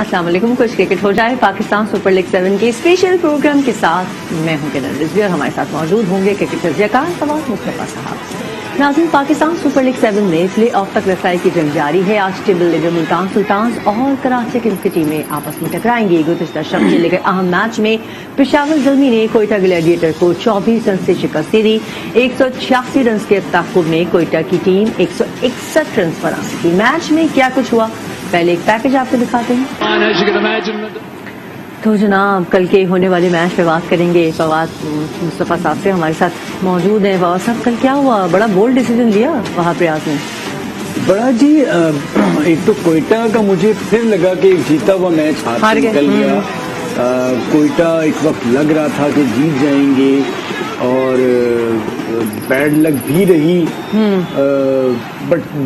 अस्सलाम वालेकुम। कुछ क्रिकेट हो जाए पाकिस्तान सुपर लीग 7 के स्पेशल प्रोग्राम के साथ मैं हूं किरण रिजवी और हमारे साथ मौजूद होंगे क्रिकेटर जयकार फवाद मुस्तफा साहब। नाज़रीन, पाकिस्तान सुपर लीग 7 में प्ले ऑफ तक रसाई की जंग जारी है। आज टेबल लीडर मुल्तान सुल्तान्स और कराची किंग्स की टीमें आपस में टकराएंगी। गुज़िश्ता शब खेले गए अहम मैच में पेशावर ज़ल्मी ने कोयटा ग्लैडिएटर को 24 रन से शिकस्त दी। 186 रन के ताक़ुब में कोयटा की टीम 161 रन पर हासिल की। मैच में क्या कुछ हुआ, पहले एक पैकेज आपको दिखाते हैं। तो जनाब, कल के होने वाले मैच पे बात करेंगे। फवाद मुस्तफा साहब से हमारे साथ मौजूद हैं। फवाद साहब, कल क्या हुआ? बड़ा बोल्ड डिसीजन लिया वहाब रियाज ने। बड़ा जी, एक तो कोयटा का मुझे फिर लगा कि जीता हुआ मैच हार के निकल गया। कोयटा एक वक्त लग रहा था कि जीत जाएंगे और बैड लक भी रही।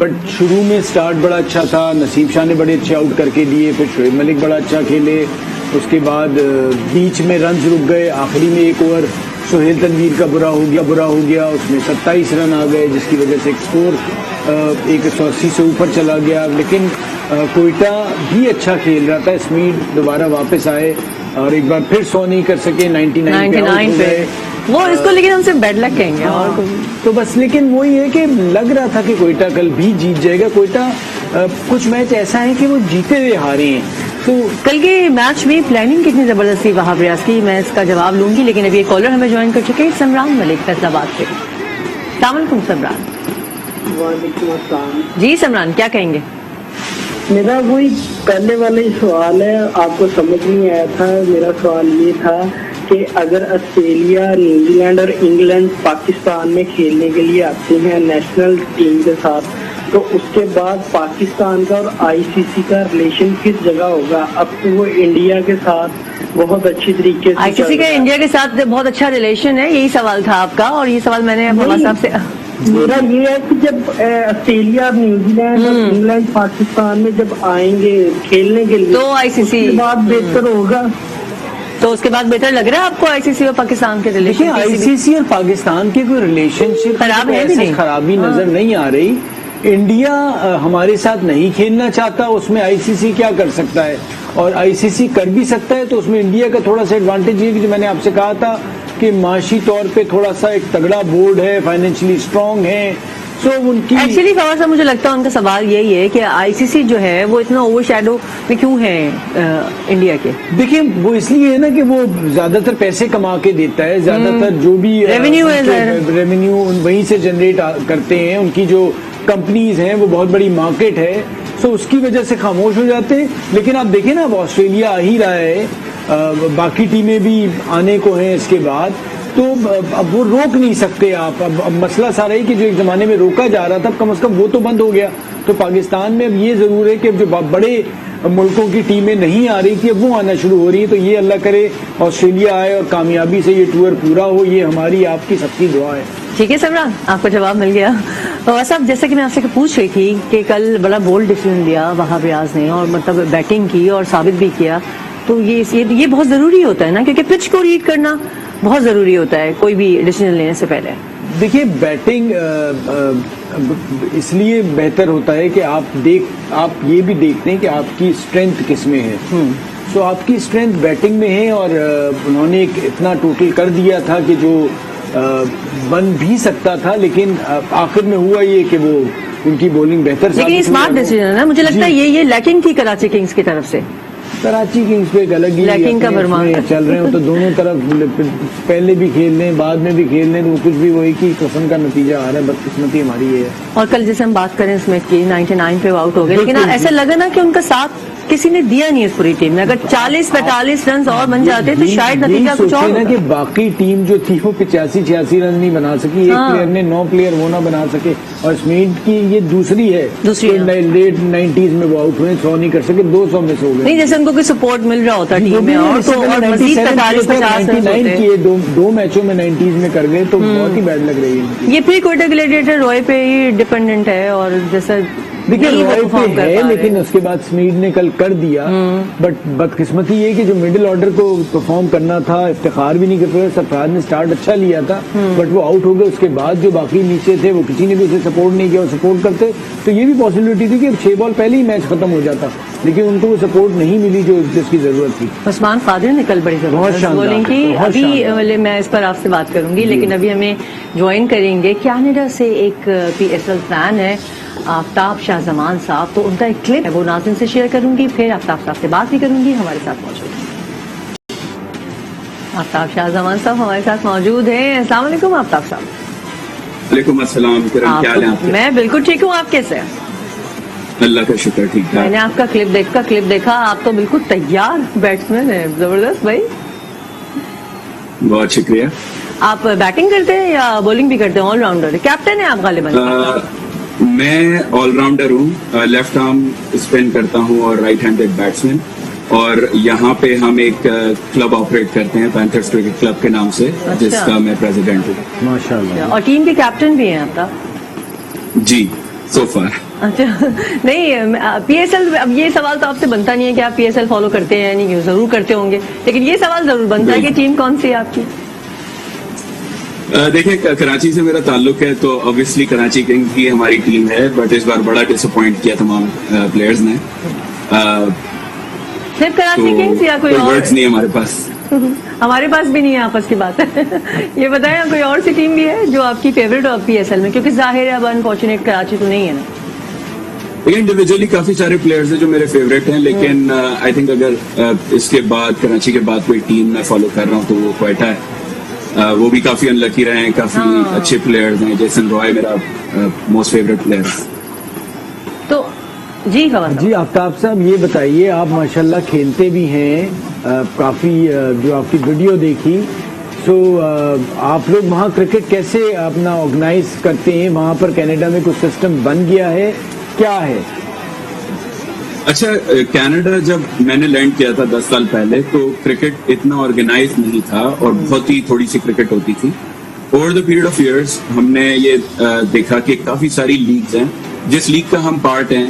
बट शुरू में स्टार्ट बड़ा अच्छा था। नसीब शाह ने बड़े अच्छे आउट करके दिए, फिर शोएब मलिक बड़ा अच्छा खेले। उसके बाद बीच में रन्स रुक गए। आखिरी में एक ओवर सोहेल तनवीर का बुरा हो गया। उसमें 27 रन आ गए, जिसकी वजह से एक स्कोर 180 से ऊपर चला गया। लेकिन कोयटा भी अच्छा खेल रहा था। स्मीड दोबारा वापस आए और एक बार फिर 100 नहीं कर सके। 99 पे वो इसको, लेकिन हम सिर्फ बैड लक कहेंगे। और तो बस, लेकिन वही है कि लग रहा था कि कोयटा कल भी जीत जाएगा। कोयटा कुछ मैच ऐसा है कि वो जीते हुए हारे हैं। तो कल के मैच में प्लानिंग कितनी जबरदस्त थी वहाब रियाज की, मैं इसका जवाब लूंगी। लेकिन अभी एक कॉलर हमें ज्वाइन कर चुके हैं, समरान मलिक फैसलाबाद से। अस्सलामुअलैकुम समरान। जी समरान, क्या कहेंगे? मेरा वही पहले वाला ही सवाल है, आपको समझ नहीं आया था। मेरा सवाल ये था कि अगर ऑस्ट्रेलिया, न्यूजीलैंड और इंग्लैंड पाकिस्तान में खेलने के लिए आते हैं नेशनल टीम के साथ, तो उसके बाद पाकिस्तान का और आईसीसी का रिलेशन किस जगह होगा? अब तो वो इंडिया के साथ बहुत अच्छी तरीके से आईसीसी का इंडिया के साथ बहुत अच्छा रिलेशन है, यही सवाल था आपका। और ये सवाल मैंने फवाद साहब से। मेरा ये है कि जब ऑस्ट्रेलिया, न्यूजीलैंड और इंग्लैंड पाकिस्तान में जब आएंगे खेलने के लिए, तो आईसीसी उसके बाद बेहतर होगा। तो उसके बाद बेहतर लग रहा है आपको आईसीसी और पाकिस्तान के रिलेशन? देखिए, आईसीसी और पाकिस्तान के कोई रिलेशनशिप खराब है, ऐसी खराबी नजर नहीं आ रही। इंडिया हमारे साथ नहीं खेलना चाहता, उसमें आईसीसी क्या कर सकता है? और आईसीसी कर भी सकता है, तो उसमें इंडिया का थोड़ा सा एडवांटेज ये कि जो मैंने आपसे कहा था कि माशी तौर पे थोड़ा सा एक तगड़ा बोर्ड है, फाइनेंशियली स्ट्रांग है। सो उनकी एक्चुअली फवाद साहब, मुझे लगता है उनका सवाल यही है कि आईसीसी जो है वो इतना ओवरशैडो में क्यों है इंडिया के? देखिए, वो इसलिए है ना कि वो ज्यादातर पैसे कमा के देता है। ज्यादातर जो भी रेवेन्यू वहीं से जनरेट करते हैं। उनकी जो कंपनीज हैं वो बहुत बड़ी मार्केट है, सो उसकी वजह से खामोश हो जाते हैं। लेकिन आप देखें ना, अब ऑस्ट्रेलिया आ ही रहा है, बाकी टीमें भी आने को हैं इसके बाद, तो अब वो रोक नहीं सकते आप। अब मसला सारा है कि जो एक जमाने में रोका जा रहा था, कम से कम वो तो बंद हो गया। तो पाकिस्तान में अब ये जरूर है कि जो बड़े मुल्कों की टीमें नहीं आ रही थी, अब वो आना शुरू हो रही है। तो ये अल्लाह करे ऑस्ट्रेलिया आए और कामयाबी से ये टूर पूरा हो, ये हमारी आपकी सबकी दुआ है। ठीक है समरान, आपको जवाब मिल गया। और साहब, जैसे कि मैं आपसे पूछ रही थी कि कल बड़ा बोल्ड डिसीजन लिया वहाब रियाज ने और मतलब बैटिंग की और साबित भी किया, तो ये बहुत जरूरी होता है ना, क्योंकि पिच को रीड करना बहुत जरूरी होता है कोई भी डिसीजन लेने से पहले। देखिए, बैटिंग इसलिए बेहतर होता है कि आप ये भी देखते हैं कि आपकी स्ट्रेंथ किस में है। सो आपकी स्ट्रेंथ बैटिंग में है और उन्होंने इतना टोटल कर दिया था कि जो बन भी सकता था, लेकिन आखिर में हुआ ये कि वो उनकी बॉलिंग बेहतर। लेकिन ये स्मार्ट डिसीजन है ना, मुझे लगता है ये लैकिंग थी कराची किंग्स की तरफ से। कराची किंग्स पे एक अलग ही लैकिंग का भरमार चल रहे हो, तो दोनों तरफ पहले भी खेल लें बाद में भी खेल लें, तो कुछ भी वही की किस्म का नतीजा आ रहा है। बदकिस्मती हमारी है। और कल जैसे हम बात करें इसमें कि 99 पे आउट हो गए, लेकिन ऐसा लगा ना कि उनका साथ किसी ने दिया नहीं इस पूरी टीम में। अगर 40-45 रन और बन जाते तो शायद नतीजा कुछ और होता। कि बाकी टीम जो थी वो 85-86 रन नहीं बना सकी। एक प्लेयर ने 9 प्लेयर वो ना बना सके, और स्मिथ की ये दूसरी है। लेट 90s में वो आउट हुए, 100 नहीं कर सके, 200 में से हो गए। नहीं, जैसे उनको कोई सपोर्ट मिल रहा होता टीम में, और तो और मजीद 45-50 रन किए, दो मैचों में 90s में कर गए, तो बहुत ही बैड लग रही है। ये फिर कोयटा ग्लैडिएटर रॉय पे ही डिपेंडेंट है, और जैसा देखिए रॉय पे है, लेकिन उसके बाद स्मीड ने कल कर दिया। बट बदकिस्मती ये कि जो मिडिल ऑर्डर को परफॉर्म करना था, इफ्तिखार भी नहीं कर पाया। सरफराज ने स्टार्ट अच्छा लिया था, बट वो आउट हो गए। उसके बाद जो बाकी नीचे थे वो किसी ने भी उसे सपोर्ट नहीं किया। और सपोर्ट करते तो ये भी पॉसिबिलिटी थी कि 6 बॉल पहले ही मैच खत्म हो जाता। लेकिन उनको वो सपोर्ट नहीं मिली जो जिसकी जरूरत थी। उस्मान कादिर ने कल बड़ी बहुत जबरदस्त शानदार, बॉलिंग की। बहुत अभी शानदार। मैं इस पर आपसे बात करूंगी, लेकिन अभी हमें ज्वाइन करेंगे कनाडा से एक PSL फैन है, आफ्ताब शाहजमान साहब। तो उनका एक क्लिप है वो नाज़रीन से शेयर करूंगी, फिर आफ्ताब साहब से बात भी करूंगी। हमारे साथ मौजूद हैं आफ्ताब शाहजमान साहब, हमारे साथ मौजूद हैं। अस्सलाम वालेकुम आफ्ताब साहब। वालेकुम अस्सलाम, किरण क्या हाल है आपके? मैं बिल्कुल ठीक हूँ, आप कैसे हैं? अल्लाह का शुक्र, ठीक ठाक। मैंने आपका क्लिप देखा, आप तो बिल्कुल तैयार बैट्समैन है, जबरदस्त भाई। बहुत शुक्रिया। आप बैटिंग करते हैं या बॉलिंग भी करते हैं? ऑलराउंडर कैप्टन है आप गालिबन? मैं ऑलराउंडर हूँ, लेफ्ट आर्म स्पिन करता हूँ और राइट हैंडेड बैट्समैन। और यहाँ पे हम एक क्लब ऑपरेट करते हैं, पैंथर्स क्रिकेट क्लब के नाम से, जिसका मैं प्रेसिडेंट हूँ। माशाल्लाह। और टीम के कैप्टन भी हैं आपका? जी, सो फार। अच्छा, नहीं PSL, अब ये सवाल तो आपसे बनता नहीं है कि आप PSL फॉलो करते हैं, नहीं जरूर करते होंगे, लेकिन ये सवाल जरूर बनता है कि टीम कौन सी है आपकी? देखिए, कराची से मेरा ताल्लुक है, तो ऑब्वियसली कराची किंग्स की हमारी टीम है, बट इस बार बड़ा डिसअपॉइंट किया तमाम प्लेयर्स ने। सिर्फ कराची किंग्स या कोई और? वर्ड्स नहीं है हमारे पास। हमारे पास भी नहीं है, आपस की बात है। ये बताएं, कोई और सी टीम भी है जो आपकी फेवरेट हो PSL में? क्योंकि जाहिर है अब अनफॉर्चुनेट कराची तो नहीं है ना। इंडिविजुअली काफी सारे प्लेयर्स हैं जो मेरे फेवरेट हैं, लेकिन आई थिंक अगर इसके बाद, कराची के बाद कोई टीम मैं फॉलो कर रहा हूँ तो वो क्वेटा है। वो भी काफी अनलकी रहे हैं, काफी अच्छे प्लेयर्स हैं। जेसन रॉय मेरा मोस्ट फेवरेट प्लेयर। तो जी खबर जी आफ्ताब साहब, ये बताइए, आप माशाल्लाह खेलते भी हैं, काफी जो आपकी वीडियो देखी, तो आप लोग वहाँ क्रिकेट कैसे अपना ऑर्गेनाइज करते हैं? वहाँ पर कनाडा में कुछ सिस्टम बन गया है, क्या है? अच्छा, कनाडा जब मैंने लैंड किया था 10 साल पहले, तो क्रिकेट इतना ऑर्गेनाइज नहीं था और बहुत ही थोड़ी सी क्रिकेट होती थी। Over the period of years हमने ये देखा कि काफी सारी लीग्स हैं। जिस लीग का हम पार्ट हैं,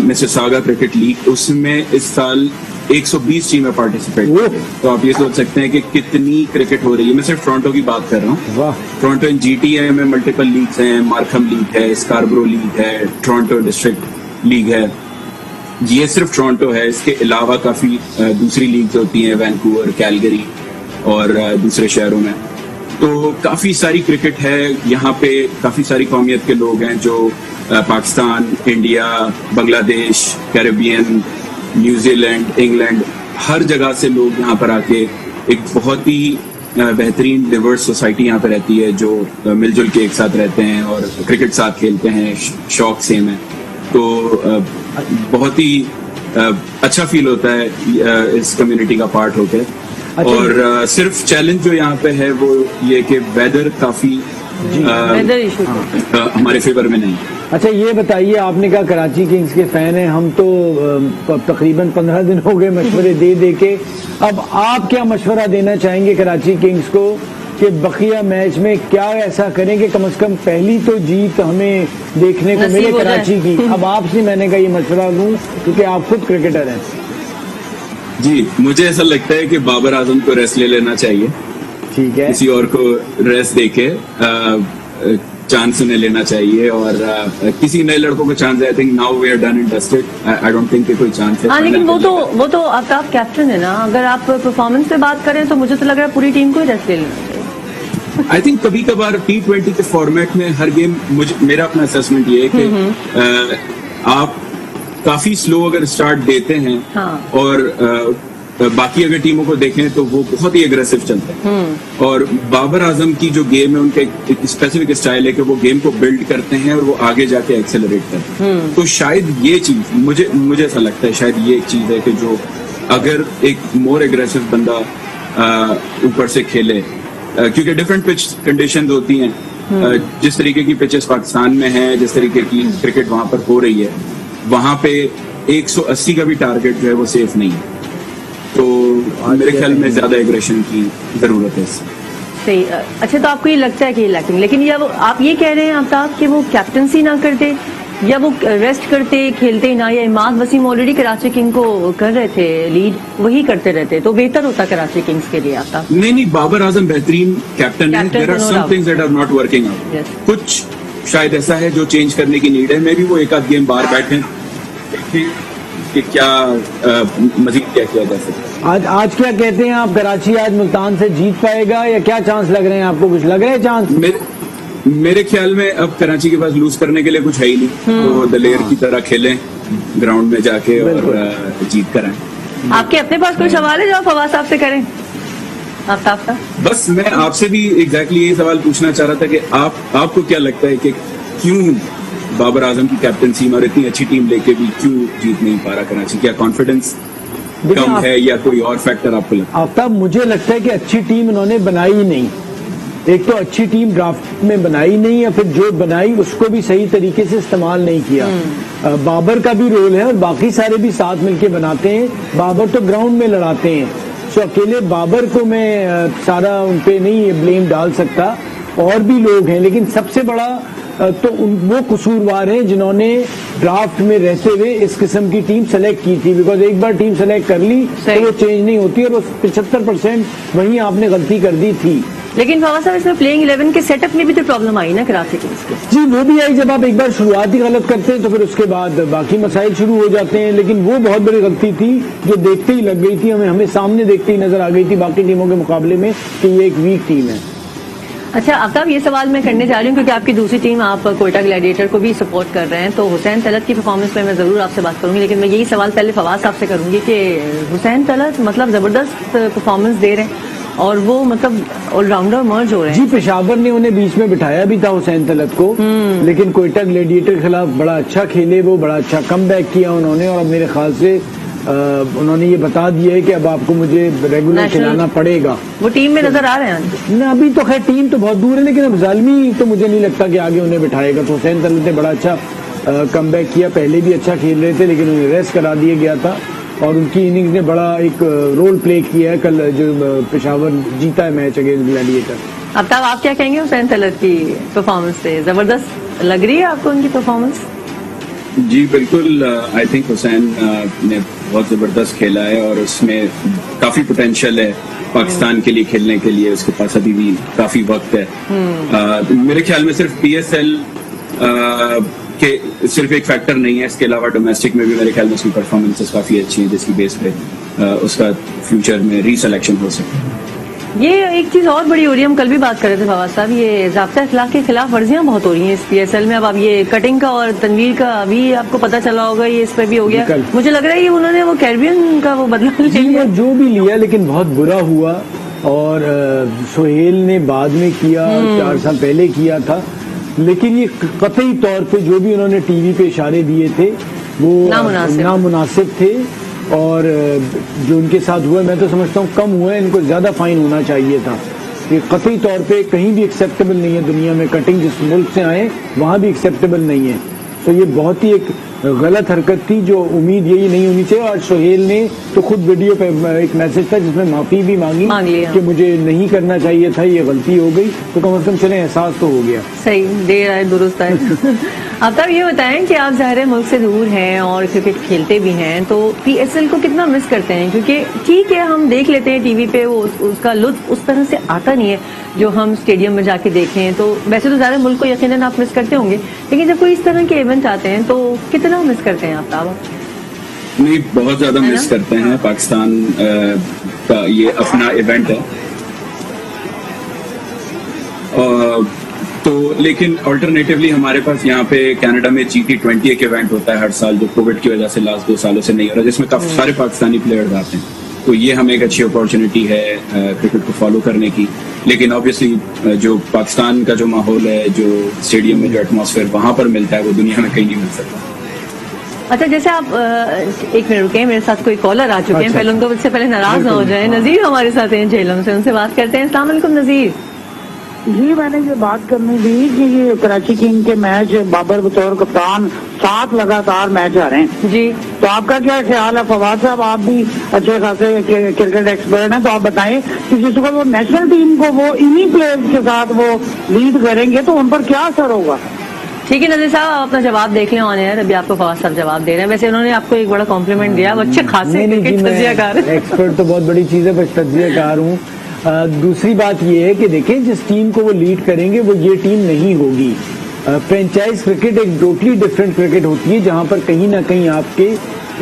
मिसिसागा क्रिकेट लीग, उसमें इस साल 120 टीमें पार्टिसिपेट कर रही हैं। तो आप ये सोच सकते हैं कि कितनी क्रिकेट हो रही है। मैं सिर्फ टोरंटो की बात कर रहा हूँ। वाह। टोरंटो इन GTA में मल्टीपल लीग्स हैं, मार्कहम लीग है, स्कारब्रो लीग है, टोरंटो डिस्ट्रिक्ट लीग है। ये सिर्फ टोरंटो है, इसके अलावा काफी दूसरी लीग्स होती हैं, वैंकूवर, कैलगरी और दूसरे शहरों में। तो काफी सारी क्रिकेट है यहाँ पे। काफी सारी कौमियत के लोग हैं जो Pakistan, India, Bangladesh, Caribbean, New Zealand, England, हर जगह से लोग यहाँ पर आके एक बहुत ही बेहतरीन डिवर्स सोसाइटी यहाँ पे रहती है, जो मिलजुल के एक साथ रहते हैं और क्रिकेट साथ खेलते हैं, शौक सेम है। तो बहुत ही अच्छा फील होता है इस कम्युनिटी का पार्ट होकर। अच्छा। और सिर्फ चैलेंज जो यहाँ पे है वो ये कि वेदर काफी वेदर इशू हमारे फेवर में नहीं। अच्छा, ये बताइए, आपने कहा कराची किंग्स के फैन हैं, हम तो तकरीबन 15 दिन हो गए मशवरे दे के। अब आप क्या मशवरा देना चाहेंगे कराची किंग्स को कि बकिया मैच में क्या ऐसा करें कि कम से कम पहली तो जीत हमें देखने को मिले कराची की? अब आपसे मैंने कहा ये मशवरा लूं क्योंकि आप खुद क्रिकेटर हैं। जी, मुझे ऐसा लगता है कि बाबर आजम को रेस्ट ले लेना चाहिए। ठीक है, किसी और को रेस्ट देके चांस उन्हें लेना चाहिए और किसी नए लड़कों को चांस है। I think now we are done and dusted. I don't think कि कोई चांस है। हाँ, लेकिन वो तो आफ्ताब कैप्टन है ना। अगर आप परफॉर्मेंस पे बात करें तो मुझे तो लग रहा है पूरी टीम को ही रेस्ट ले लेना चाहिए। आई थिंक कभी कभार T20 के फॉर्मेट में हर गेम, मेरा अपना असेसमेंट ये है कि आप काफी स्लो अगर स्टार्ट देते हैं, हाँ। और बाकी अगर टीमों को देखें तो वो बहुत ही एग्रेसिव चलते हैं। और बाबर आजम की जो गेम है, उनका एक स्पेसिफिक स्टाइल है कि वो गेम को बिल्ड करते हैं और वो आगे जाके एक्सेलरेट करते हैं। तो शायद ये चीज मुझे ऐसा लगता है, शायद ये एक चीज है कि जो अगर एक मोर एग्रेसिव बंदा ऊपर से खेले, क्योंकि डिफरेंट पिच कंडीशंस होती हैं। जिस तरीके की पिचेस पाकिस्तान में है, जिस तरीके की क्रिकेट वहां पर हो रही है, वहां पे 180 का भी टारगेट जो है वो सेफ नहीं है। तो मेरे ख्याल में ज्यादा एग्रेशन की जरूरत है। सही। अच्छा, तो आपको ये लगता है कि लैकिंग, लेकिन या वो आप ये कह रहे हैं आफ्ताब कि वो कैप्टनसी ना करते या वो रेस्ट करते, खेलते ना, या इमाद वसीम ऑलरेडी कराची किंग को कर रहे थे लीड, वही करते रहते तो बेहतर होता कराची किंग्स के लिए? आफ्ताब नहीं, बाबर आजम बेहतरीन कैप्टन है। There are some things that are not working out. कुछ शायद ऐसा है जो चेंज करने की नीड है। मे बी वो एक आध गेम बाहर बैठे, कि क्या मजीद क्या किया जा सकता है। आज क्या कहते हैं आप, कराची आज मुल्तान से जीत पाएगा या क्या चांस लग रहे हैं आपको? कुछ लग रहे हैं चांस? मेरे ख्याल में अब कराची के पास लूज करने के लिए कुछ है ही नहीं, तो दलेर की तरह खेलें ग्राउंड में जाके और जीत कर आए। आपके अपने पास कोई सवाल है जो आप फवाद साहब से करें? आफ्ताब साहब, बस मैं आपसे भी एग्जैक्टली यही सवाल पूछना चाह रहा था कि आपको क्या लगता है कि क्यों बाबर आजम की कैप्टनसी में और इतनी अच्छी टीम लेके भी क्यों जीत नहीं पा रहा कराची? क्या कॉन्फिडेंस कम है या कोई और फैक्टर आपको लगता है? आफ्ताब, मुझे लगता है कि अच्छी टीम इन्होंने बनाई ही नहीं। एक तो अच्छी टीम ड्राफ्ट में बनाई नहीं, या फिर जो बनाई उसको भी सही तरीके से इस्तेमाल नहीं किया। बाबर का भी रोल है और बाकी सारे भी साथ मिलके बनाते हैं। बाबर तो ग्राउंड में लड़ाते हैं, सो अकेले बाबर को मैं सारा उन पे नहीं ब्लेम डाल सकता, और भी लोग हैं। लेकिन सबसे बड़ा तो वो कसूरवार हैं जिन्होंने ड्राफ्ट में रहते हुए इस किस्म की टीम सेलेक्ट की थी। बिकॉज एक बार टीम सेलेक्ट कर ली तो वो चेंज नहीं होती, और वो 75% वहीं आपने गलती कर दी थी। लेकिन फवाद साहब इसमें प्लेइंग 11 के सेटअप में भी तो प्रॉब्लम आई ना कराची किंग्स की। जी, वो भी आई। जब आप एक बार शुरुआत ही गलत करते हैं तो फिर उसके बाद बाकी मसाइल शुरू हो जाते हैं। लेकिन वो बहुत बड़ी गलती थी जो देखते ही लग गई थी, हमें सामने देखते ही नजर आ गई थी बाकी टीमों के मुकाबले में कि ये एक वीक टीम है। अच्छा आफ्ताब, ये सवाल मैं करने जा रही हूँ क्योंकि आपकी दूसरी टीम आप कोयटा ग्लैडिएटर को भी सपोर्ट कर रहे हैं, तो हुसैन तलत की परफॉर्मेंस पे मैं जरूर आपसे बात करूंगी। लेकिन मैं यही सवाल पहले फवाद साहब से करूंगी कि हुसैन तलत मतलब जबरदस्त परफॉर्मेंस दे रहे हैं और वो मतलब ऑलराउंडर मर्ज हो रहे हैं। जी, पेशावर ने उन्हें बीच में बिठाया भी था हुसैन तलत को, लेकिन कोयटा ग्लैडिएटर के खिलाफ बड़ा अच्छा खेले, वो बड़ा अच्छा कमबैक किया उन्होंने। और मेरे ख्याल से उन्होंने ये बता दिया है कि अब आपको मुझे रेगुलर खिलाना पड़ेगा। वो टीम में नजर आ रहे हैं ना? अभी तो खैर टीम तो बहुत दूर है, लेकिन अब जालमी तो मुझे नहीं लगता कि आगे उन्हें बिठाएगा। तो हुसैन तलत ने बड़ा अच्छा कमबैक किया, पहले भी अच्छा खेल रहे थे लेकिन उन्हें रेस्ट करा दिया गया था, और उनकी इनिंग्स ने बड़ा एक रोल प्ले किया है। कल जो पेशावर जीता है मैच अगेंस्ट ग्लैडिएटर। आफ्ताब, आप क्या कहेंगे हुसैन तलत की परफॉर्मेंस से? जबरदस्त लग रही है आपको उनकी परफॉर्मेंस? जी बिल्कुल, आई थिंक हुसैन ने बहुत जबरदस्त खेला है और उसमें काफी पोटेंशियल है पाकिस्तान के लिए खेलने के लिए। उसके पास अभी भी काफी वक्त है। मेरे ख्याल में सिर्फ PSL के सिर्फ एक फैक्टर नहीं है, इसके अलावा डोमेस्टिक में भी मेरे ख्याल में उसकी परफॉर्मेंसेस काफी अच्छी हैं, जिसकी बेस पे उसका फ्यूचर में रीसिलेक्शन हो सकता है। ये एक चीज और बड़ी हो रही है, हम कल भी बात कर रहे थे फवाद साहब, ये ज़ाब्ता इखलाक के खिलाफ वर्जियां बहुत हो रही हैं इस PSL में। अब ये कटिंग का और तनवीर का अभी आपको पता चला होगा, ये इस पर भी हो गया। मुझे लग रहा है कि उन्होंने वो कैरिबियन का वो बदला लिया, जो भी लिया, लेकिन बहुत बुरा हुआ। और सोहेल ने बाद में किया, 4 साल पहले किया था, लेकिन ये कतई तौर पे जो भी उन्होंने टीवी पे इशारे दिए थे वो नामुनासिब थे। और जो उनके साथ हुआ, मैं तो समझता हूँ कम हुआ है, इनको ज्यादा फाइन होना चाहिए था। ये कतई तौर पे कहीं भी एक्सेप्टेबल नहीं है दुनिया में। कटिंग जिस मुल्क से आए वहां भी एक्सेप्टेबल नहीं है। तो ये बहुत ही एक गलत हरकत थी जो उम्मीद यही नहीं होनी चाहिए। और सोहेल ने तो खुद वीडियो पे एक मैसेज था जिसमें माफी भी मांगी कि मुझे नहीं करना चाहिए था, ये गलती हो गई। तो कम से कम चले एहसास तो हो गया। सही, देर आए दुरुस्त आए। अब तक ये बताएं कि आप ज़ाहिर मुल्क से दूर हैं और क्रिकेट खेलते भी हैं, तो PSL को कितना मिस करते हैं? क्योंकि ठीक है हम देख लेते हैं टीवी पे, वो उसका लुत्फ उस तरह से आता नहीं है जो हम स्टेडियम में जाके देखें। तो वैसे तो ज़्यादा मुल्क को यकीनन आप मिस करते होंगे, लेकिन जब कोई इस तरह के इवेंट आते हैं तो कितना मिस करते हैं आप? नहीं, बहुत ज्यादा मिस करते हैं। पाकिस्तान का ये अपना इवेंट है, तो लेकिन अल्टरनेटिवली हमारे पास यहाँ पे कनाडा में G20 एक इवेंट होता है हर साल, जो कोविड की वजह से लास्ट 2 सालों से नहीं हो रहा, जिसमें काफी सारे पाकिस्तानी प्लेयर्स आते हैं। तो ये हमें एक अच्छी अपॉर्चुनिटी है क्रिकेट को फॉलो करने की। लेकिन ऑब्वियसली जो पाकिस्तान का जो माहौल है, जो स्टेडियम में जो एटमॉस्फेयर वहां पर मिलता है, वो दुनिया में कहीं नहीं मिल सकता। अच्छा, जैसे आप एक मिनट रुके, मेरे साथ कोई कॉलर आ चुके हैं, पहले उनको मुझसे पहले नाराज ना हो जाए। नजीर हमारे साथ हैं झेलम से, उनसे बात करते हैं। अस्सलाम वालेकुम नजीर। जी, मैंने ये बात करनी थी कि ये कराची किंग के मैच बाबर बतौर कप्तान 7 लगातार मैच आ रहे हैं जी, तो आपका क्या ख्याल है? फवाद साहब, आप भी अच्छे खासे क्रिकेट एक्सपर्ट हैं, तो आप बताएं कि जिस वक्त वो नेशनल टीम को वो इन्हीं प्लेयर्स के साथ वो लीड करेंगे तो उन पर क्या असर होगा? ठीक है नजीर साहब, आप अपना जवाब देख लें ऑन एयर। अभी आपको फवाद साहब जवाब दे रहे हैं। वैसे उन्होंने आपको एक बड़ा कॉम्प्लीमेंट दिया, अच्छे खासे तजियाकार। एक्सपर्ट तो बहुत बड़ी चीज है, बस तजियाकार हूँ। दूसरी बात ये है कि देखें, जिस टीम को वो लीड करेंगे वो ये टीम नहीं होगी। फ्रेंचाइज क्रिकेट एक टोटली डिफरेंट क्रिकेट होती है, जहां पर कहीं ना कहीं आपके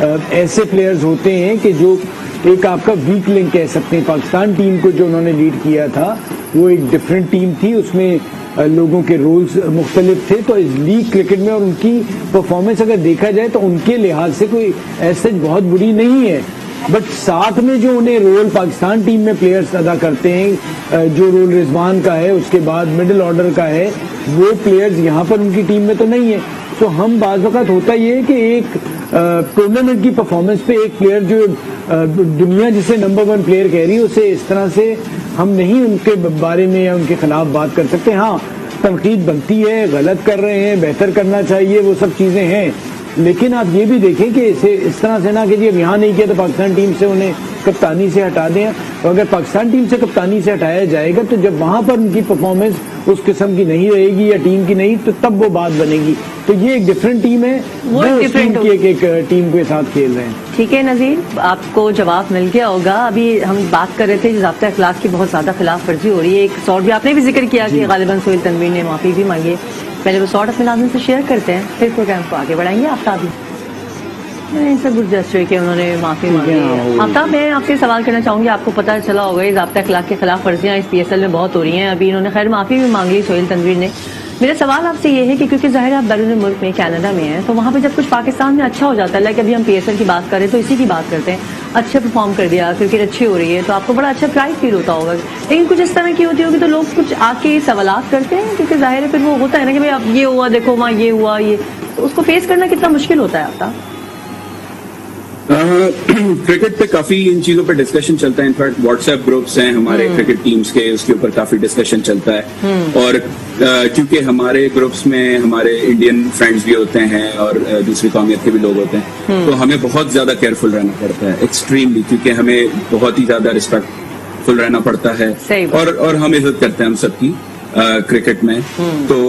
ऐसे प्लेयर्स होते हैं कि जो एक आपका वीक लिंक कह सकते हैं। पाकिस्तान टीम को जो उन्होंने लीड किया था वो एक डिफरेंट टीम थी, उसमें लोगों के रोल्स मुख्तलिफ थे। तो इस लीग क्रिकेट में और उनकी परफॉर्मेंस अगर देखा जाए तो उनके लिहाज से कोई ऐसे बहुत बुरी नहीं है, बट साथ में जो उन्हें रोल पाकिस्तान टीम में प्लेयर्स अदा करते हैं, जो रोल रिजवान का है, उसके बाद मिडिल ऑर्डर का है, वो प्लेयर्स यहाँ पर उनकी टीम में तो नहीं है। तो हम बाज़ वक़्त होता ये है कि एक टूर्नामेंट की परफॉर्मेंस पे एक प्लेयर जो दुनिया जिसे नंबर 1 प्लेयर कह रही है, उसे इस तरह से हम नहीं उनके बारे में या उनके खिलाफ बात कर सकते। हाँ, तनकीद बनती है, गलत कर रहे हैं, बेहतर करना चाहिए, वो सब चीज़ें हैं, लेकिन आप ये भी देखें कि इसे इस तरह से ना कि जी अब यहाँ नहीं किया तो पाकिस्तान टीम से उन्हें कप्तानी से हटा दें। तो अगर पाकिस्तान टीम से कप्तानी से हटाया जाएगा तो जब वहां पर उनकी परफॉर्मेंस उस किस्म की नहीं रहेगी या टीम की नहीं, तो तब वो बात बनेगी। तो ये एक डिफरेंट टीम है, वो डिफरेंट की एक टीम के साथ खेल रहे हैं। ठीक है नजीर, आपको जवाब मिल गया होगा। अभी हम बात कर रहे थे ज़ाब्ता अखलाक की बहुत ज्यादा खिलाफ वर्जी हो रही है। एक शॉट भी आपने भी जिक्र किया कि गालिबन सोहेल तनवीर ने माफी भी मांगी। पहले वो शॉट अपने नाज़रीन से शेयर करते हैं, फिर प्रोग्राम को आगे बढ़ाएंगे। आफ्ताब इनसे गुड जस्टर कि उन्होंने माफी मांगी है। आफ्ताब, मैं आपसे सवाल करना चाहूंगी, आपको पता चला होगा ये ज़ाब्ता अखलाक के खिलाफ वर्जियां इस PSL में बहुत हो रही हैं। अभी इन्होंने खैर माफी भी मांग ली सोहेल तनवीर ने। मेरा सवाल आपसे ये है कि क्योंकि ज़ाहिर आप बैरून मुल्क में कनाडा में हैं, तो वहाँ पे जब कुछ पाकिस्तान में अच्छा हो जाता है, लाइक अभी हम PSL की बात करें तो इसी की बात करते हैं, अच्छे परफॉर्म कर दिया, क्रिकेट अच्छी हो रही है, तो आपको बड़ा अच्छा प्राइड फील होता होगा। लेकिन कुछ इस तरह की होती होगी तो लोग कुछ आके सवालात करते हैं, क्योंकि जाहिर है फिर वो होता है ना कि भाई अब ये हुआ, देखो वहाँ ये हुआ, ये, तो उसको फेस करना कितना मुश्किल होता है आपका? क्रिकेट पे काफी इन चीजों पे डिस्कशन चलता है। इनफैक्ट व्हाट्सएप ग्रुप्स हैं हमारे क्रिकेट टीम्स के, उसके ऊपर काफी डिस्कशन चलता है। और क्योंकि हमारे ग्रुप्स में हमारे इंडियन फ्रेंड्स भी होते हैं और दूसरी कौमियत के भी लोग होते हैं, तो हमें बहुत ज्यादा केयरफुल रहना पड़ता है, एक्सट्रीमली, क्योंकि हमें बहुत ही ज्यादा रिस्पेक्टफुल रहना पड़ता है। और हम इज्जत करते हैं हम सबकी क्रिकेट में। तो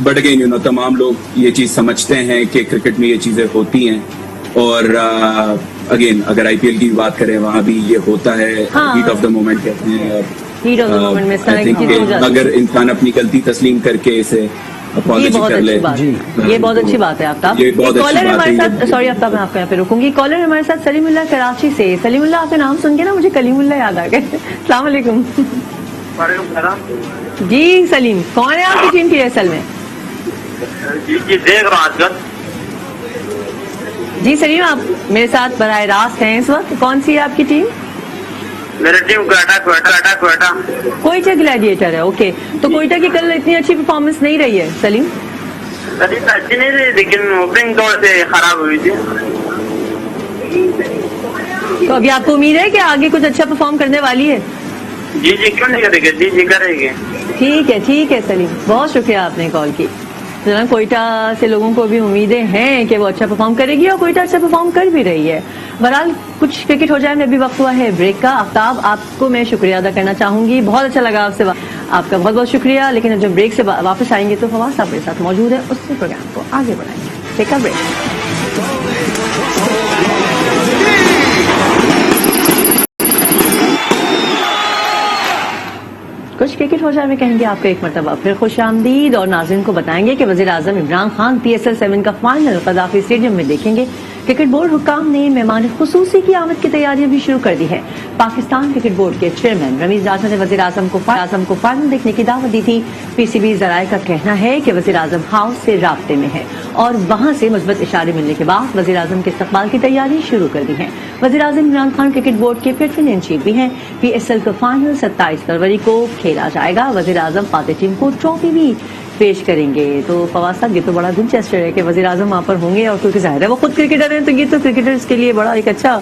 बट अगेन तमाम लोग ये चीज समझते हैं कि क्रिकेट में ये चीजें होती हैं। और अगेन अगर IPL की बात करें, वहां भी ये होता है, हीट ऑफ द मोमेंट कहते हैं। और हीट ऑफ द मोमेंट में इस तरह की चीजें हो जाती हैं। अगर इंसान अपनी गलती तस्लीम करके इसे अपॉलॉजी कर ले, ये बहुत अच्छी बात है। आफ्ताब, कॉलर हमारे साथ, सॉरी आफ्ताब मैं आपको यहाँ पे रुकूंगी, कॉलर हमारे साथ सलीमुल्लाह कराची से। सलीमुल्लाह, आपका नाम सुन के ना मुझे कलीमुल्लाह याद आ गए। अस्सलाम वालेकुम। जी सलीम, कौन है आपकी टीम PSL में? जी देख रहा हूँ। जी सलीम, आप मेरे साथ बराह रास्त हैं इस वक्त। कौन सी है आपकी टीम? मेरी टीम क्वेटा। कोयटा ग्लैडिएटर है, ओके। तो कोयटा की कल इतनी अच्छी परफॉर्मेंस नहीं रही है सलीम? अच्छी नहीं रही, लेकिन ओपनिंग दौर से खराब हुई थी। तो अभी आपको उम्मीद है कि आगे कुछ अच्छा परफॉर्म करने वाली है? जी क्यों नहीं करेंगे, जी करेंगे। ठीक है सलीम, बहुत शुक्रिया आपने कॉल की। तो कोयटा से लोगों को भी उम्मीदें हैं कि वो अच्छा परफॉर्म करेगी और कोयटा अच्छा परफॉर्म कर भी रही है। बहरहाल कुछ क्रिकेट हो जाए में अभी वक्त हुआ है ब्रेक का। आफ्ताब, आपको मैं शुक्रिया अदा करना चाहूंगी, बहुत अच्छा लगा आपसे, आपका बहुत बहुत शुक्रिया। लेकिन जब ब्रेक से वापस आएंगे तो फवाद साहब मेरे साथ मौजूद है, उससे प्रोग्राम को आगे बढ़ाएंगे। Take a break. कुछ क्रिकेट हो जाए में कहेंगे आपको एक मरतबा फिर खुश आमदीद, और नाज़रीन को बताएंगे कि वज़ीर आज़म इमरान खान PSL 7 का फाइनल कदाफी स्टेडियम में देखेंगे। क्रिकेट बोर्ड हुक्काम ने मेहमान खुसूसी की आमद की तैयारियां भी शुरू कर दी है। पाकिस्तान क्रिकेट बोर्ड के चेयरमैन रमीज राजा ने वज़ीर आज़म को फाइनल देखने की दावत दी थी। PCB ज़राए का कहना है कि वज़ीर आज़म हाउस से राब्ते में है और वहां से मुस्बत इशारे मिलने के बाद वज़ीर आज़म के इस्तकबाल की तैयारी शुरू कर दी है। वज़ीर आज़म इमरान खान क्रिकेट बोर्ड के प्रेसिडेंट इन चीफ भी हैं। PSL का फाइनल 27 फरवरी को खेला जाएगा। वज़ीर आज़म फातेह टीम को ट्रॉफी भी पेश करेंगे। तो फवाद साहब, ये तो बड़ा दिलचस्प है कि वज़ीर आज़म वहाँ पर होंगे, और क्योंकि जाहिर है वो खुद क्रिकेटर हैं, तो ये तो क्रिकेटर्स के लिए बड़ा एक अच्छा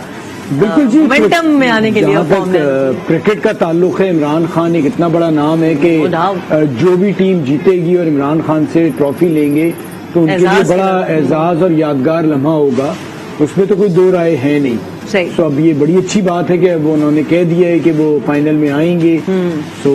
बिल्कुल जी मोमेंटम में आने के लिए। क्रिकेट का ताल्लुक है, इमरान खान एक इतना बड़ा नाम है कि जो भी टीम जीतेगी और इमरान खान से ट्रॉफी लेंगे तो उनके लिए बड़ा एजाज और यादगार लम्हा होगा, उसमें तो कोई दो राय है नहीं। तो अब ये बड़ी अच्छी बात है कि वो उन्होंने कह दिया है कि वो फाइनल में आएंगे। तो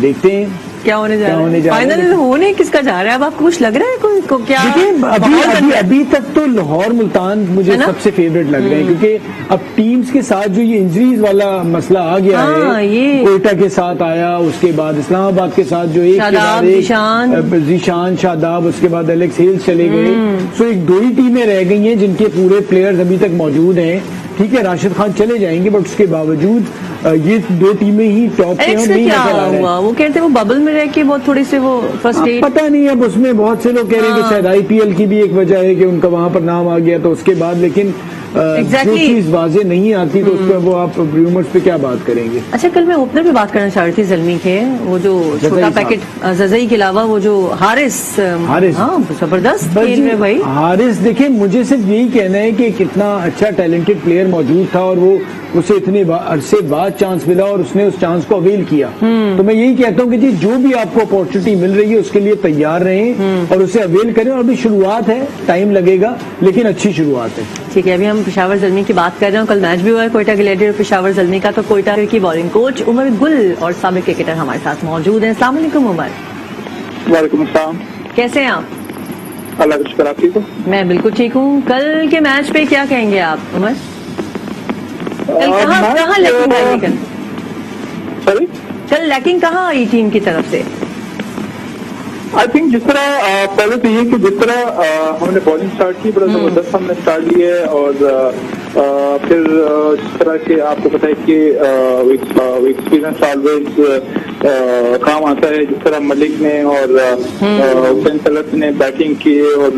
देखते हैं क्या होने जा क्या रहा होने है? जा रहा है? फाइनल होने किसका जा रहा है? अब आपको कुछ लग रहा है कोई को क्या देखिए माहौल बन अभी रहा है? अभी तक तो लाहौर मुल्तान मुझे है ना? सबसे फेवरेट लग रहे हैं, क्योंकि अब टीम्स के साथ जो ये इंजरीज वाला मसला आ गया हाँ, है, ये- कोयटा के साथ आया, उसके बाद इस्लामाबाद के साथ जो एक के शादाब, बाद एक जीशान। जीशान शादाब, उसके बाद एलेक्स हेल्स चले गए, सो एक दो ही टीमें रह गई हैं जिनके पूरे प्लेयर्स अभी तक मौजूद हैं। ठीक है, राशिद खान चले जाएंगे, बट उसके बावजूद ये दो टीमें ही टॉप पे हैं एलेक्स और का नहीं क्या नजर आ रहा है। हुआ? वो कहते हैं वो बबल में रह के बहुत थोड़ी सी वो अब फ्रस्ट्रेट। पता नहीं, अब उसमें बहुत से लोग कह रहे हैं कि हाँ। शायद आईपीएल की भी एक वजह है कि उनका वहां पर नाम आ गया, तो उसके बाद लेकिन जो Exactly. चीज वाजे नहीं आती तो उस पर वो आप रूमर्स पे क्या बात करेंगे। अच्छा, कल मैं ओपनर पे बात करना चाह रही थी जलमी के, वो जो जज़ई छोटा साहब। पैकेट जज़ई के अलावा वो जो हारिस हारिस। हाँ जबरदस्त बस खेल जी, में भाई। हारिस देखिए, मुझे सिर्फ यही कहना है कि कितना अच्छा टैलेंटेड प्लेयर मौजूद था और वो उसे इतने अरसे बाद चांस मिला और उसने उस चांस को अवेल किया। तो मैं यही कहता हूँ कि जी जो भी आपको अपॉर्चुनिटी मिल रही है उसके लिए तैयार रहें और उसे अवेल करें। और अभी शुरुआत है, टाइम लगेगा, लेकिन अच्छी शुरुआत है। ठीक है, अभी हम पेशावर जलमी की बात कर रहे हैं। कल मैच भी हुआ है कोयटा ग्लेडिएटर पेशावर जलमी का, तो कोयटा की बॉलिंग कोच उमर गुल और साबिक क्रिकेटर हमारे साथ मौजूद हैं। अस्सलाम वालेकुम उमर, वालेकुम अस्सलाम। कैसे हैं आप? अल्लाह का शुक्र, आप ठीक हो? मैं बिल्कुल ठीक हूँ। कल के मैच पे क्या कहेंगे आप उमर? कल कहाँ लैकिंग आई कल? सॉरी, कल लैकिंग कहाँ आई टीम की तरफ से? आई थिंक जिस तरह पहले तो ये कि जिस तरह हमने बॉलिंग स्टार्ट की, बड़ा जबरदस्त हमने स्टार्ट लिया है। और फिर जिस तरह के आपको पता है कि एक्सपीरियंस ऑलवेज काम आता है। जिस तरह मलिक ने और हुसैन तलत ने बैटिंग की और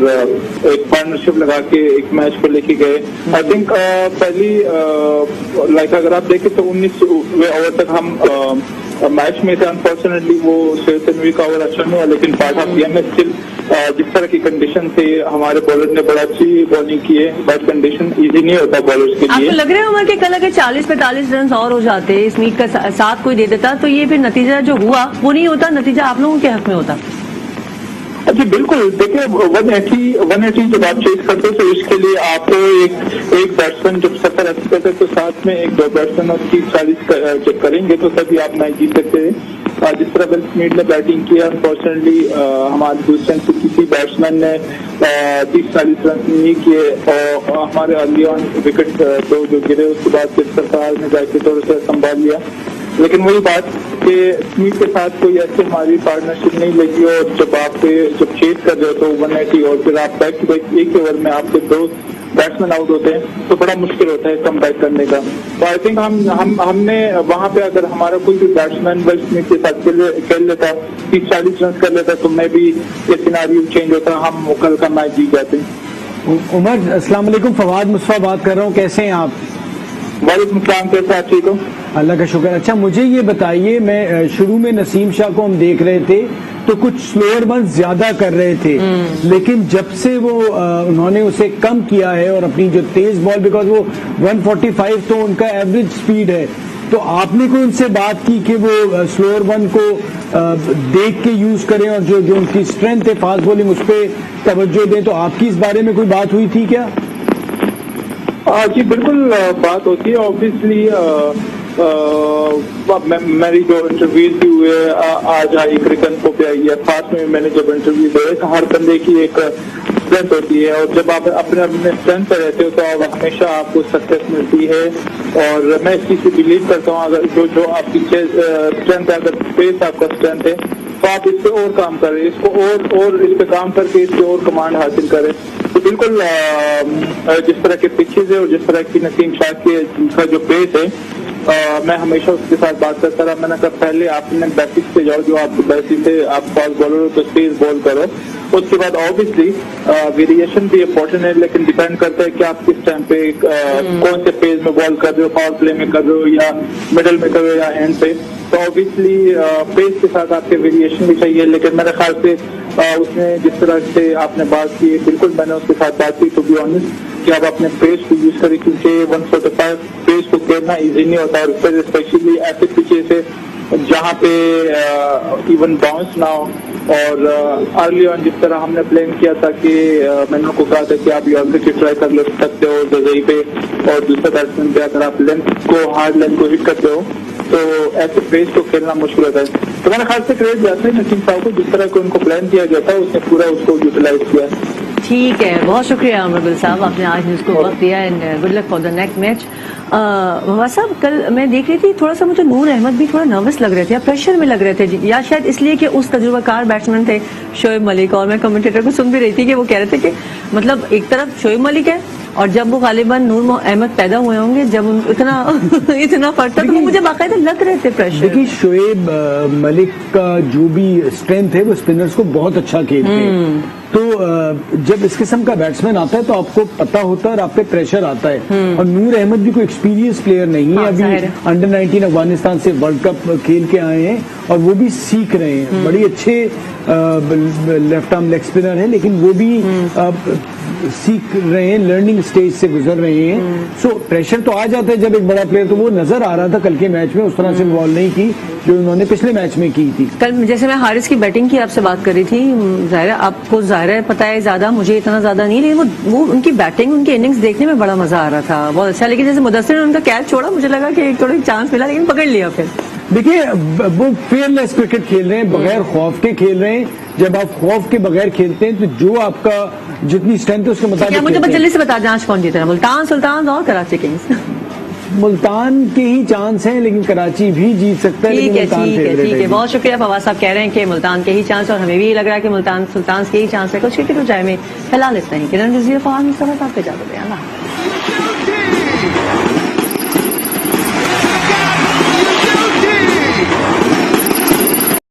एक पार्टनरशिप लगा के एक मैच को लेके गए। आई थिंक पहली लाइक अगर आप देखें तो 19 ओवर तक हम मैच में थे। अनफॉर्चुनेटली वो 7 का ओवर अच्छा नहीं हुआ, लेकिन पार्ट ऑफ गेम में स्टिल जिस तरह की कंडीशन थी हमारे बॉलर ने बड़ा अच्छी बॉलिंग की है। बट कंडीशन इजी नहीं होता बॉलर्स के लिए। आपको लग रहा है उमर कि कल अगर 40-45 रन और हो जाते, इस मीट का साथ कोई दे देता, तो ये फिर नतीजा जो हुआ वो नहीं होता, नतीजा आप लोगों के हक में होता? जी बिल्कुल, देखिए 180 जब आप चेस करते हो तो इसके लिए आपको एक बैट्समैन जब 70-80 करते तो साथ में एक दो बैट्समैन और 30-40 जब करेंगे तो तभी आप मैच जीत सकते हैं। जिस तरह विल स्मिथ ने बैटिंग किया, अनफॉर्चुनेटली हमारे दूसरे किसी बैट्समैन ने 30-40 रन नहीं किए और हमारे अर्ली ऑन विकेट तो जो गिरे उसके बाद फिर सरकार ने जाके थोड़ा सा संभाल लिया। लेकिन वही बात कि स्मिथ के साथ कोई ऐसी हमारी पार्टनरशिप नहीं लगी और जब आप जब चेस कर रहे हो तो 180 और फिर आप बैक टू बैक एक ओवर में आपके 2 बैट्समैन आउट होते हैं तो बड़ा मुश्किल होता है कम बैक करने का। तो आई थिंक हमने वहां पे अगर हमारा कोई भी बैट्समैन विल स्मिथ के साथ खेल लेता, 30-40 रन कर लेता तो मैं भी ये सिनारियो चेंज होता, हम कल का मैच जीत जाते। उमर अस्सलाम वालेकुम, फवाद मुस्तफा बात कर रहा हूँ, कैसे हैं आप? वालेकुम सलाम, कैसे आप ठीक हो? अल्लाह का शुक्र। अच्छा मुझे ये बताइए, मैं शुरू में नसीम शाह को हम देख रहे थे तो कुछ स्लोअर वन ज्यादा कर रहे थे, लेकिन जब से वो उन्होंने उसे कम किया है और अपनी जो तेज बॉल, बिकॉज वो 145 तो उनका एवरेज स्पीड है, तो आपने कोई उनसे बात की कि वो स्लोअर वन को देख के यूज करें और जो जो उनकी स्ट्रेंथ है फास्ट बॉलिंग उस पर तवज्जो दें? तो आपकी इस बारे में कोई बात हुई थी क्या? जी बिल्कुल बात होती है ऑब्वियसली। मेरी जो इंटरव्यूज भी हुए आज आई क्रिकन को पे आई है, खास में मैंने जब इंटरव्यू दिए तो हर बंदे की एक स्ट्रेंथ होती है और जब आप अपने स्ट्रेंथ पर रहते हो तो आप हमेशा आपको सक्सेस मिलती है। और मैं इस चीज से बिलीव करता हूँ, अगर जो आपकी स्ट्रेंथ है, अगर स्पेस आपका स्ट्रेंथ है तो आप इस पे और काम करें, इसको और इस पे काम करके इस पे और कमांड हासिल करें। तो बिल्कुल जिस तरह के पिचेज है और जिस तरह की नसीम शाह का जो पेस है, मैं हमेशा उसके साथ बात करता रहा। मैंने कहा पहले आपने बेसिक पे जाओ, जो आप बेसिक से आप फास्ट बॉलर हो तो स्पेस बॉल करो, उसके बाद ऑब्वियसली वेरिएशन भी इम्पोर्टेंट है, लेकिन डिपेंड करता है कि आप किस टाइम पे कौन से पेज में बॉल कर रहे हो, पावर प्ले में कर रहे हो या मिडल में कर रहे हो या एंड पे। तो ऑब्वियसली पेस के साथ आपके वेरिएशन भी चाहिए, लेकिन मेरे ख्याल से उसने जिस तरह से आपने बात की, बिल्कुल मैंने उसके साथ बात की, टू बी ऑनेस्ट, कि आप अपने पेस को यूज करें, क्योंकि 145 पेस को खेलना इजी नहीं होता, और फिर स्पेशली ऐसे पिचे से जहाँ पे इवन बाउंस ना हो। और अर्ली ऑन जिस तरह हमने प्लान किया था कि मैंने उनको कहा था कि आप यॉर्कर की ट्राई कर सकते हो जजई पे, और दूसरे बैट्समैन पे अगर आप लेंथ को हार्ड लेंथ को हिट करते हो तो ऐसे पेस को खेलना मुश्किल होता है। तो मेरे ख्याल से क्रेडिट जाते हैं नसीम साहब को, जिस तरह को उनको प्लान किया गया था उसने पूरा उसको यूटिलाइज किया। ठीक है, बहुत शुक्रिया अमरबुल साहब, आपने आज न्यूज़ को वक्त दिया and good luck for the next match. महबूब साहब, कल मैं देख रही थी थोड़ा सा मुझे नूर अहमद भी थोड़ा नर्वस लग रहे थे या प्रेशर में लग रहे थे, या शायद इसलिए कि उस तजुर्बाकार बैट्समैन थे शोएब मलिक, और मैं कमेंटेटर को सुन भी रही थी कि वो कह रहे थे कि मतलब एक तरफ शोएब मलिक है और जब वो गालिबन नूर अहमद पैदा हुए होंगे, जब इतना इतना फर्क था, तो वो मुझे बाकायदा लग रहे थे प्रेशर। देखिए शोएब मलिक का जो भी स्ट्रेंथ है वो स्पिनर्स को बहुत अच्छा खेलते हैं, तो जब इस किस्म का बैट्समैन आता है तो आपको पता होता है और आप पे प्रेशर आता है। और नूर अहमद भी कोई एक्सपीरियंस प्लेयर नहीं है, अभी अंडर 19 अफगानिस्तान से वर्ल्ड कप खेल के आए हैं और वो भी सीख रहे हैं। बड़ी अच्छे लेफ्ट आर्म लेग स्पिनर है, लेकिन वो भी सीख रहे हैं, लर्निंग स्टेज से गुजर रहे हैं। सो प्रेशर तो आ जाता है जब एक बड़ा प्लेयर, तो वो नजर आ रहा था कल के मैच में, उस तरह से बॉल नहीं की जो उन्होंने पिछले मैच में की थी। कल जैसे मैं हारिस की बैटिंग की आपसे बात कर रही थी, जाहिर है आपको जाहिर है पता है ज्यादा, मुझे इतना ज्यादा नहीं, लेकिन वो उनकी बैटिंग, उनकी इनिंग्स देखने में बड़ा मजा आ रहा था, बहुत अच्छा। लेकिन जैसे मुदस्सिर ने उनका कैच छोड़ा, मुझे लगा कि एक थोड़ा चांस मिला, लेकिन पकड़ लिया फिर। देखिए वो फेयरलेस क्रिकेट खेल रहे हैं, बगैर खौफ के खेल रहे हैं। जब आप खौफ के बगैर खेलते हैं तो जो आपका जितनी स्ट्रेंथ है उसके मुताबिक। मुझे बस जल्दी से बता दें आज कौन जीता है, मुल्तान सुल्तान और कराची किंग्स? मुल्तान के ही चांस हैं, लेकिन कराची भी जीत सकता है। ठीक है, बहुत शुक्रिया। फवाद साहब कह रहे हैं कि मुल्तान के ही चांस, और हमें भी लग रहा है कि मुल्तान सुल्तान के ही चांस है। कुछ क्रिकेट हो जाए में फिलहाल इतना ही। किरण रिजवी, फवाद मुस्तफा साहब पे जाते हैं। अल्लाह।